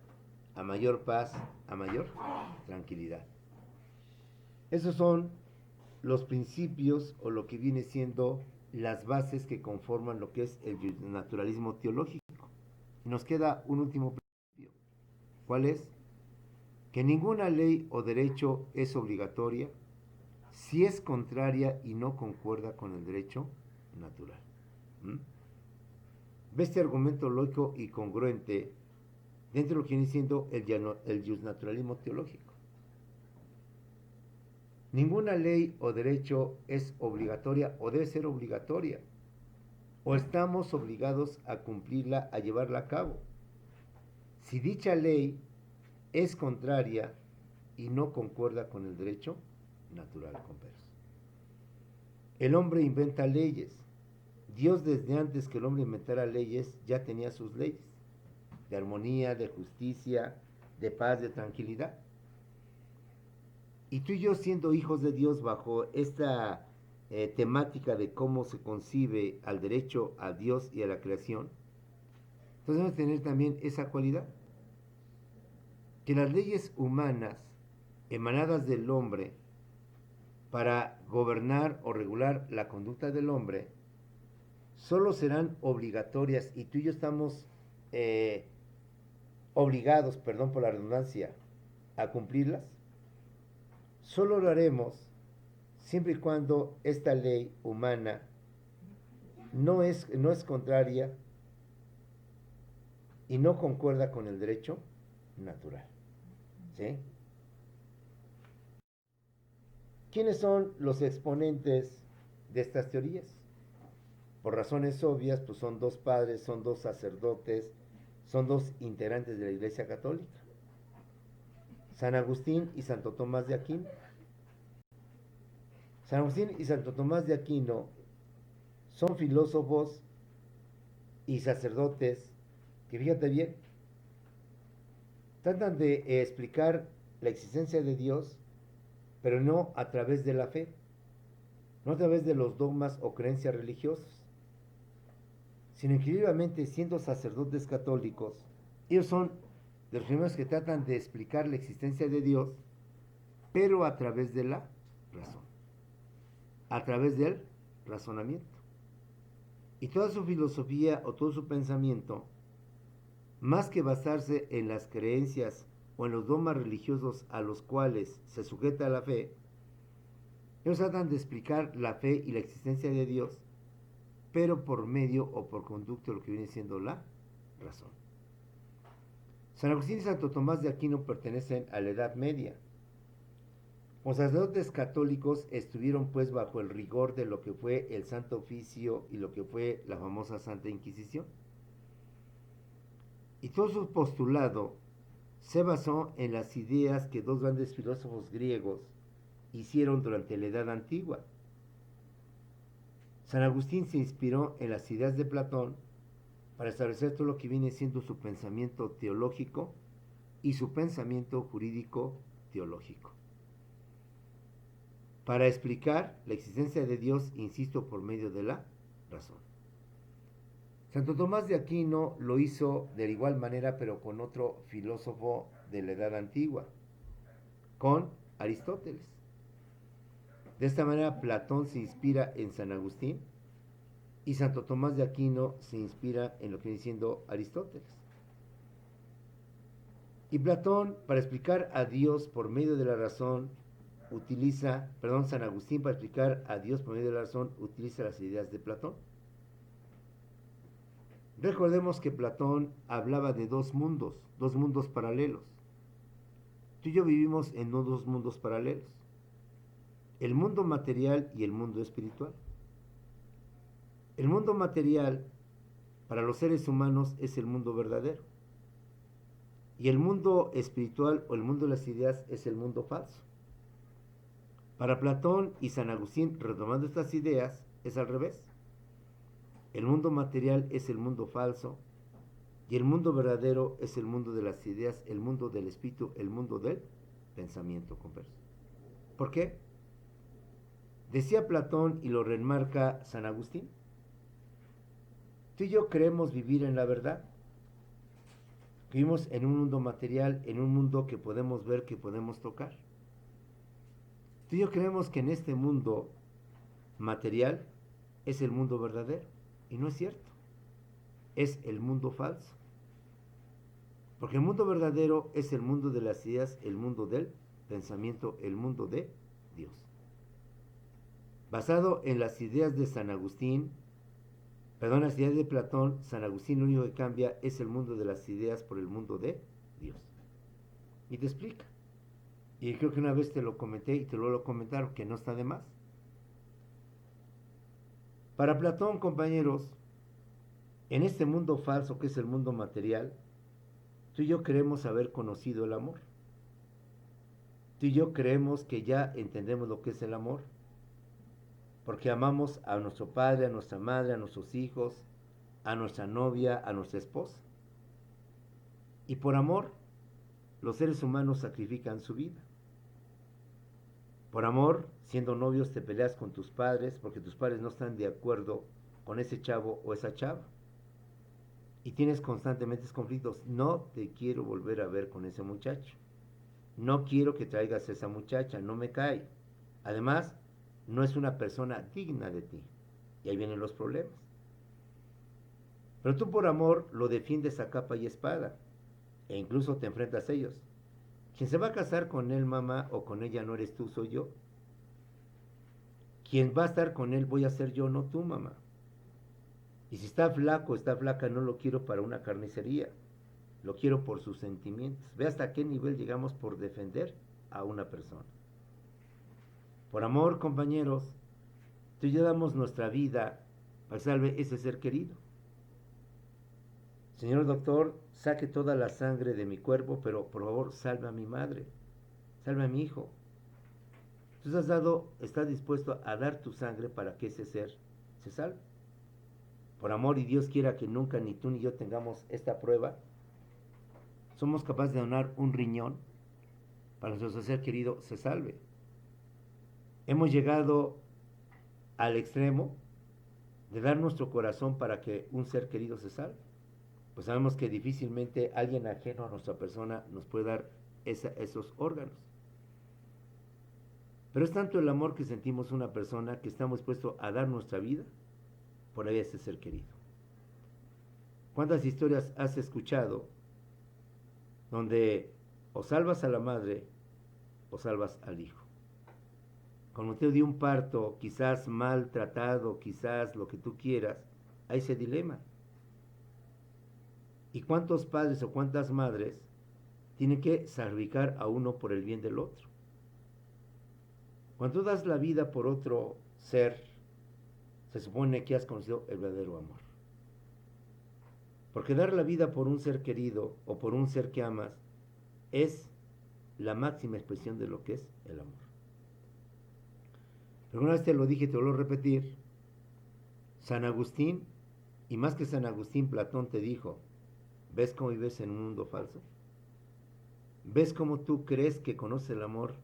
S1: a mayor paz, a mayor tranquilidad. Esos son los principios o lo que viene siendo las bases que conforman lo que es el naturalismo teológico. Y nos queda un último principio. ¿Cuál es? Que ninguna ley o derecho es obligatoria si es contraria y no concuerda con el derecho natural. Ve este argumento lógico y congruente dentro de lo que viene siendo el justnaturalismo teológico. Ninguna ley o derecho es obligatoria o debe ser obligatoria, o estamos obligados a cumplirla, a llevarla a cabo, si dicha ley es contraria y no concuerda con el derecho natural, compañeros. El hombre inventa leyes. Dios, desde antes que el hombre inventara leyes, ya tenía sus leyes de armonía, de justicia, de paz, de tranquilidad. Y tú y yo, siendo hijos de Dios, bajo esta temática de cómo se concibe al derecho a Dios y a la creación, entonces debemos tener también esa cualidad, que las leyes humanas emanadas del hombre para gobernar o regular la conducta del hombre solo serán obligatorias, y tú y yo estamos obligados, perdón por la redundancia, a cumplirlas. Solo lo haremos siempre y cuando esta ley humana no es contraria y no concuerda con el derecho natural. ¿Sí? ¿Quiénes son los exponentes de estas teorías? Por razones obvias, pues son dos padres, son dos sacerdotes, son dos integrantes de la Iglesia Católica, San Agustín y Santo Tomás de Aquino. San Agustín y Santo Tomás de Aquino son filósofos y sacerdotes que, fíjate bien, tratan de explicar la existencia de Dios, pero no a través de la fe, no a través de los dogmas o creencias religiosas, sino increíblemente siendo sacerdotes católicos, ellos son de los primeros que tratan de explicar la existencia de Dios, pero a través de la razón, a través del razonamiento. Y toda su filosofía o todo su pensamiento, más que basarse en las creencias o en los dogmas religiosos a los cuales se sujeta la fe, ellos tratan de explicar la fe y la existencia de Dios, pero por medio o por conducto de lo que viene siendo la razón. San Agustín y Santo Tomás de Aquino pertenecen a la Edad Media. Los sacerdotes católicos estuvieron pues bajo el rigor de lo que fue el Santo Oficio y lo que fue la famosa Santa Inquisición. Y todo su postulado se basó en las ideas que dos grandes filósofos griegos hicieron durante la Edad Antigua. San Agustín se inspiró en las ideas de Platón para establecer todo lo que viene siendo su pensamiento teológico y su pensamiento jurídico teológico. Para explicar la existencia de Dios, insisto, por medio de la razón. Santo Tomás de Aquino lo hizo de igual manera, pero con otro filósofo de la Edad Antigua, con Aristóteles. De esta manera, Platón se inspira en San Agustín y Santo Tomás de Aquino se inspira en lo que viene siendo Aristóteles. Y Platón, para explicar a Dios por medio de la razón, San Agustín, para explicar a Dios por medio de la razón, utiliza las ideas de Platón. Recordemos que Platón hablaba de dos mundos paralelos. Tú y yo vivimos en dos mundos paralelos, el mundo material y el mundo espiritual. El mundo material para los seres humanos es el mundo verdadero, y el mundo espiritual o el mundo de las ideas es el mundo falso. Para Platón y San Agustín, retomando estas ideas, es al revés. El mundo material es el mundo falso y el mundo verdadero es el mundo de las ideas, el mundo del espíritu, el mundo del pensamiento converso. ¿Por qué? Decía Platón y lo remarca San Agustín: tú y yo creemos vivir en la verdad. Vivimos en un mundo material, en un mundo que podemos ver, que podemos tocar. Tú y yo creemos que en este mundo material es el mundo verdadero. Y no es cierto. Es el mundo falso. Porque el mundo verdadero es el mundo de las ideas, el mundo del pensamiento, el mundo de Dios. Basado en las ideas de las ideas de Platón, San Agustín lo único que cambia es el mundo de las ideas por el mundo de Dios. Y te explica. Y creo que una vez te lo comenté y te lo vuelvo a comentar, que no está de más. Para Platón, compañeros, en este mundo falso que es el mundo material, tú y yo creemos haber conocido el amor. Tú y yo creemos que ya entendemos lo que es el amor, porque amamos a nuestro padre, a nuestra madre, a nuestros hijos, a nuestra novia, a nuestra esposa. Y por amor, los seres humanos sacrifican su vida. Por amor, siendo novios, te peleas con tus padres porque tus padres no están de acuerdo con ese chavo o esa chava. Y tienes constantemente conflictos. No te quiero volver a ver con ese muchacho. No quiero que traigas a esa muchacha, no me cae. Además, no es una persona digna de ti. Y ahí vienen los problemas. Pero tú por amor lo defiendes a capa y espada. E incluso te enfrentas a ellos. Quien se va a casar con él, mamá, o con ella no eres tú, soy yo. quien va a estar con él voy a ser yo, no tú, mamá. Y si está flaco, está flaca, no lo quiero para una carnicería, lo quiero por sus sentimientos. Ve hasta qué nivel llegamos por defender a una persona. Por amor, compañeros, tú y yo damos nuestra vida para que salve ese ser querido. Señor doctor, saque toda la sangre de mi cuerpo, pero por favor salve a mi madre, salve a mi hijo. Tú estás dispuesto a dar tu sangre para que ese ser se salve. Por amor, y Dios quiera que nunca ni tú ni yo tengamos esta prueba, somos capaces de donar un riñón para que nuestro ser querido se salve. Hemos llegado al extremo de dar nuestro corazón para que un ser querido se salve. Pues sabemos que difícilmente alguien ajeno a nuestra persona nos puede dar esos órganos. Pero es tanto el amor que sentimos una persona que estamos dispuestos a dar nuestra vida por ese ser querido. ¿Cuántas historias has escuchado donde o salvas a la madre o salvas al hijo? Con motivo de un parto, quizás maltratado, quizás lo que tú quieras, hay ese dilema. ¿Y cuántos padres o cuántas madres tienen que sacrificar a uno por el bien del otro? Cuando tú das la vida por otro ser, se supone que has conocido el verdadero amor. Porque dar la vida por un ser querido o por un ser que amas es la máxima expresión de lo que es el amor. Pero una vez te lo dije, te lo voy a repetir. San Agustín, y más que San Agustín, Platón te dijo, ¿ves cómo vives en un mundo falso? ¿Ves cómo tú crees que conoces el amor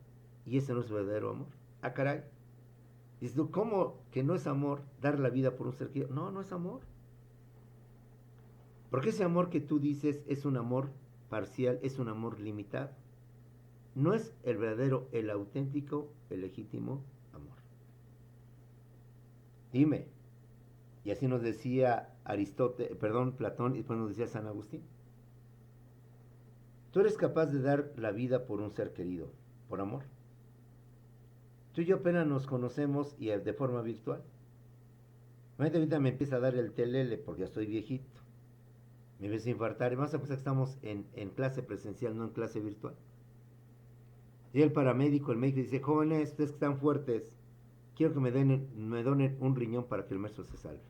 S1: y ese no es verdadero amor? Ah, caray. Dices tú, ¿cómo que no es amor dar la vida por un ser querido? No, no es amor. Porque ese amor que tú dices es un amor parcial, es un amor limitado. No es el verdadero, el auténtico, el legítimo amor. Dime, y así nos decía Platón, y después nos decía San Agustín. Tú eres capaz de dar la vida por un ser querido, por amor. Tú y yo apenas nos conocemos y de forma virtual. Ahorita me empieza a dar el telele porque ya estoy viejito. Me empieza a infartar. Y más a pesar que estamos en clase presencial, no en clase virtual. Y el paramédico, el médico dice, jóvenes, ustedes que están fuertes, quiero que me donen un riñón para que el maestro se salve.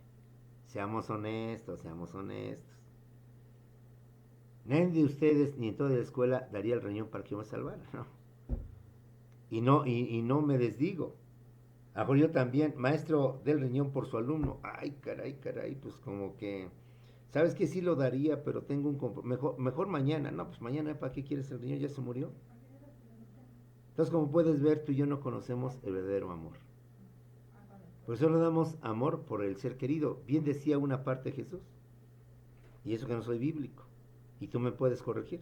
S1: Seamos honestos, seamos honestos. Nadie de ustedes ni en toda la escuela daría el riñón para que yo me salvara, ¿no? Y no me desdigo. A lo mejor yo también, maestro del riñón por su alumno. Ay, caray, pues como que, ¿sabes qué? Sí lo daría, pero tengo un mejor mañana. No, pues mañana, ¿para qué quieres el riñón? Ya se murió. Entonces, como puedes ver, tú y yo no conocemos el verdadero amor. Por eso le damos amor por el ser querido. Bien decía una parte de Jesús. Y eso que no soy bíblico. Y tú me puedes corregir.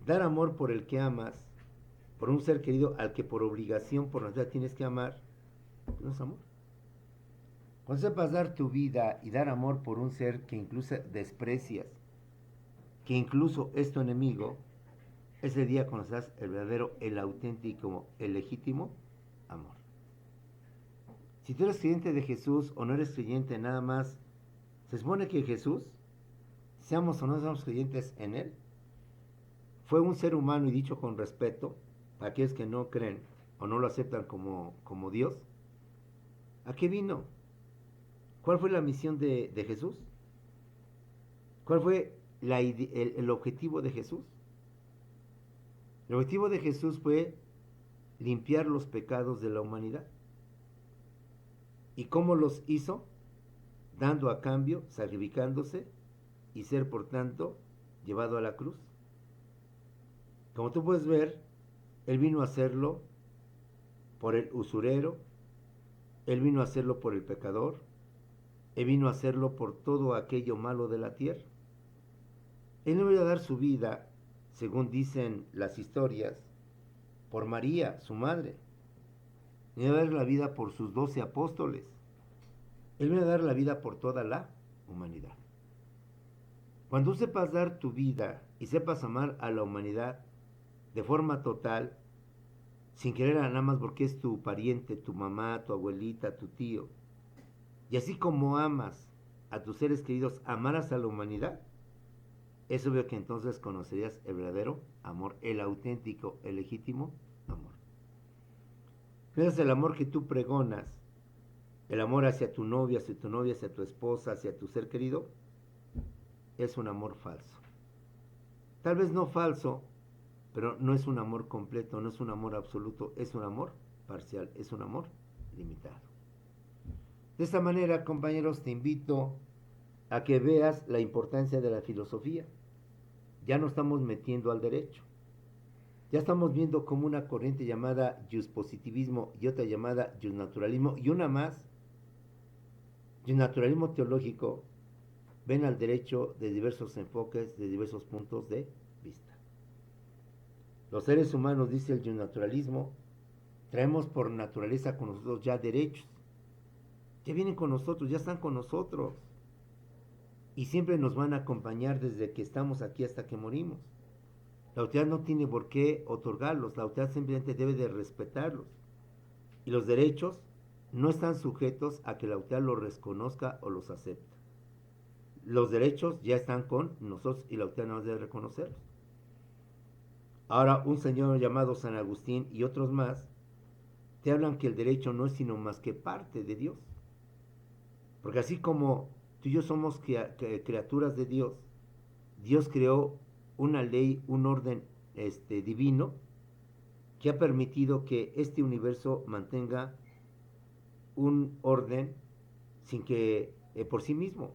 S1: Dar amor por el que amas, por un ser querido al que por obligación, por necesidad tienes que amar, no es amor. Cuando sepas dar tu vida y dar amor por un ser que incluso desprecias, que incluso es tu enemigo, ese día conocerás el verdadero, el auténtico, el legítimo amor. Si tú eres creyente de Jesús o no eres creyente nada más, se supone que Jesús, seamos o no seamos creyentes en Él, fue un ser humano y dicho con respeto, a aquellos que no creen o no lo aceptan como Dios. ¿A qué vino? ¿Cuál fue la misión de Jesús? ¿Cuál fue el objetivo de Jesús? El objetivo de Jesús fue limpiar los pecados de la humanidad. ¿Y cómo los hizo? Dando a cambio, sacrificándose y ser por tanto llevado a la cruz. Como tú puedes ver, Él vino a hacerlo por el usurero, Él vino a hacerlo por el pecador, Él vino a hacerlo por todo aquello malo de la tierra. Él no iba a dar su vida, según dicen las historias, por María, su madre. Él iba a dar la vida por sus 12 apóstoles. Él iba a dar la vida por toda la humanidad. Cuando sepas dar tu vida y sepas amar a la humanidad de forma total, sin querer nada más porque es tu pariente, tu mamá, tu abuelita, tu tío. Y así como amas a tus seres queridos, amarás a la humanidad, es obvio que entonces conocerías el verdadero amor, el auténtico, el legítimo amor. Es el amor que tú pregonas, el amor hacia tu novia, hacia tu esposa, hacia tu ser querido, es un amor falso. Tal vez no falso, pero no es un amor completo, no es un amor absoluto, es un amor parcial, es un amor limitado. De esta manera, compañeros, te invito a que veas la importancia de la filosofía. Ya no estamos metiendo al derecho. Ya estamos viendo como una corriente llamada positivismo y otra llamada naturalismo y una más, naturalismo teológico, ven al derecho de diversos enfoques, de diversos puntos de vista. Los seres humanos, dice el naturalismo, traemos por naturaleza con nosotros ya derechos. Ya vienen con nosotros, ya están con nosotros. Y siempre nos van a acompañar desde que estamos aquí hasta que morimos. La autoridad no tiene por qué otorgarlos, la autoridad simplemente debe de respetarlos. Y los derechos no están sujetos a que la autoridad los reconozca o los acepte. Los derechos ya están con nosotros y la autoridad no debe reconocerlos. Ahora, un señor llamado San Agustín y otros más te hablan que el derecho no es sino más que parte de Dios. Porque así como tú y yo somos criaturas de Dios, Dios creó una ley, un orden divino que ha permitido que este universo mantenga un orden sin que por sí mismo.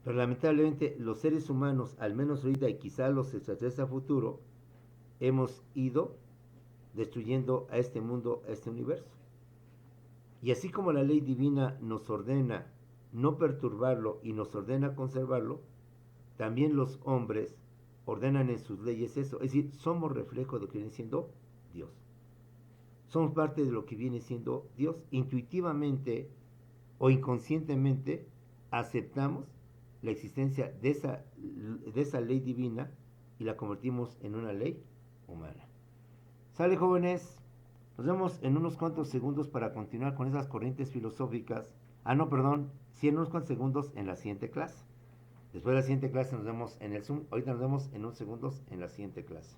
S1: Pero lamentablemente los seres humanos, al menos ahorita y quizá los extraterrestres a futuro, hemos ido destruyendo a este mundo, a este universo. Y así como la ley divina nos ordena no perturbarlo y nos ordena conservarlo, también los hombres ordenan en sus leyes eso. Es decir, somos reflejo de lo que viene siendo Dios. Somos parte de lo que viene siendo Dios. Intuitivamente o inconscientemente aceptamos la existencia de esa ley divina y la convertimos en una ley humana. Sale, jóvenes, nos vemos en unos cuantos segundos para continuar con esas corrientes filosóficas. No, perdón, sí, en unos cuantos segundos en la siguiente clase. Después de la siguiente clase nos vemos en el Zoom. Ahorita nos vemos en unos segundos en la siguiente clase.